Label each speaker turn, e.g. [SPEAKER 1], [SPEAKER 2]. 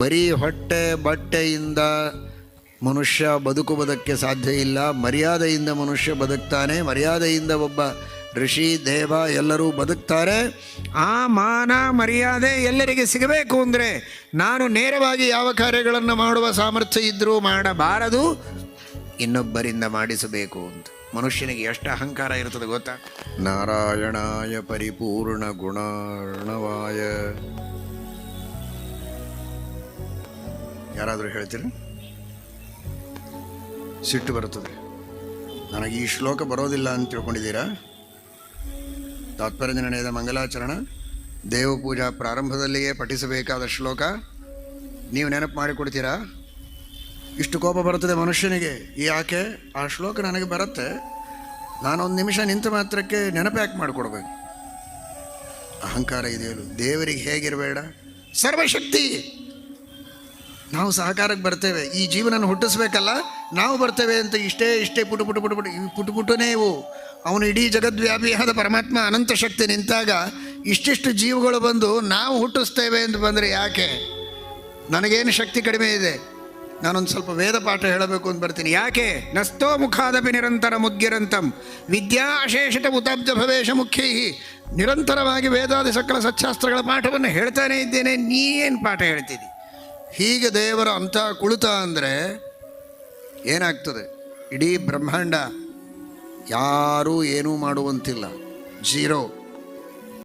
[SPEAKER 1] ಬರೀ ಹೊಟ್ಟೆ ಬಟ್ಟೆಯಿಂದ ಮನುಷ್ಯ ಬದುಕುವುದಕ್ಕೆ ಸಾಧ್ಯ ಇಲ್ಲ. ಮರ್ಯಾದೆಯಿಂದ ಮನುಷ್ಯ ಬದುಕ್ತಾನೆ. ಮರ್ಯಾದೆಯಿಂದ ಒಬ್ಬ ಋಷಿ ದೇವ ಎಲ್ಲರೂ ಬದುಕ್ತಾರೆ. ಆ ಮಾನ ಮರ್ಯಾದೆ ಎಲ್ಲರಿಗೆ ಸಿಗಬೇಕು ಅಂದರೆ ನಾನು ನೇರವಾಗಿ ಯಾವ ಕಾರ್ಯಗಳನ್ನು ಮಾಡುವ ಸಾಮರ್ಥ್ಯ ಇದ್ದರೂ ಮಾಡಬಾರದು, ಇನ್ನೊಬ್ಬರಿಂದ ಮಾಡಿಸಬೇಕು ಅಂತ. ಮನುಷ್ಯನಿಗೆ ಎಷ್ಟು ಅಹಂಕಾರ ಇರ್ತದೆ ಗೊತ್ತಾ? ನಾರಾಯಣಾಯ ಪರಿಪೂರ್ಣ ಗುಣಾರ್ಣವಾಯ. ಯಾರಾದರೂ ಹೇಳ್ತೀರಿ? ಸಿಟ್ಟು ಬರುತ್ತದೆ. ನನಗೆ ಈ ಶ್ಲೋಕ ಬರೋದಿಲ್ಲ ಅಂತ ತಿಳ್ಕೊಂಡಿದ್ದೀರಾ? ತಾತ್ಪರ್ಯ ನಿರ್ಣಯದ ಮಂಗಲಾಚರಣ ದೇವಪೂಜಾ ಪ್ರಾರಂಭದಲ್ಲಿಯೇ ಪಠಿಸಬೇಕಾದ ಶ್ಲೋಕ. ನೀವು ನೆನಪು ಮಾಡಿಕೊಡ್ತೀರಾ? ಇಷ್ಟು ಕೋಪ ಬರುತ್ತದೆ ಮನುಷ್ಯನಿಗೆ. ಯಾಕೆ? ಆ ಶ್ಲೋಕ ನನಗೆ ಬರುತ್ತೆ, ನಾನೊಂದು ನಿಮಿಷ ನಿಂತ ಮಾತ್ರಕ್ಕೆ ನೆನಪು ಯಾಕೆ ಮಾಡಿಕೊಡ್ಬೇಕು? ಅಹಂಕಾರ ಇದೆಯಲ್ಲ. ದೇವರಿಗೆ ಹೇಗಿರಬೇಡ? ಸರ್ವಶಕ್ತಿ. ನಾವು ಸಹಕಾರಕ್ಕೆ ಬರ್ತೇವೆ, ಈ ಜೀವನನ ಹುಟ್ಟಿಸ್ಬೇಕಲ್ಲ, ನಾವು ಬರ್ತೇವೆ ಅಂತ ಇಷ್ಟೇ ಪುಟುನೇ ಇವು. ಅವನು ಇಡೀ ಜಗದ್ವ್ಯಾಪಿಯಾದ ಪರಮಾತ್ಮ ಅನಂತ ಶಕ್ತಿ ನಿಂತಾಗ ಇಷ್ಟಿಷ್ಟು ಜೀವಗಳು ಬಂದು ನಾವು ಹುಟ್ಟಿಸ್ತೇವೆ ಅಂತ ಬಂದರೆ ಯಾಕೆ? ನನಗೇನು ಶಕ್ತಿ ಕಡಿಮೆ ಇದೆ? ನಾನೊಂದು ಸ್ವಲ್ಪ ವೇದ ಪಾಠ ಹೇಳಬೇಕು ಅಂತ ಬರ್ತೀನಿ. ಯಾಕೆ? ನಸ್ತೋ ಮುಖಾದಪಿ ನಿರಂತರ ಮುದ್ಗಿರಂತಂ ವಿದ್ಯಾ ಅಶೇಷಟ ಉತಾಬ್ಜ ಭವೇಶ ಮುಖ್ಯೈ. ನಿರಂತರವಾಗಿ ವೇದಾದಿ ಸಕಲ ಸಚ್ಚಾಸ್ತ್ರಗಳ ಪಾಠವನ್ನು ಹೇಳ್ತಾನೇ ಇದ್ದೇನೆ, ನೀ ಏನು ಪಾಠ ಹೇಳ್ತಿದ್ದಿ? ಹೀಗೆ ದೇವರ ಅಂಥ ಕುಳಿತ ಅಂದರೆ ಏನಾಗ್ತದೆ? ಇಡೀ ಬ್ರಹ್ಮಾಂಡ ಯಾರೂ ಏನೂ ಮಾಡುವಂತಿಲ್ಲ, ಜೀರೋ.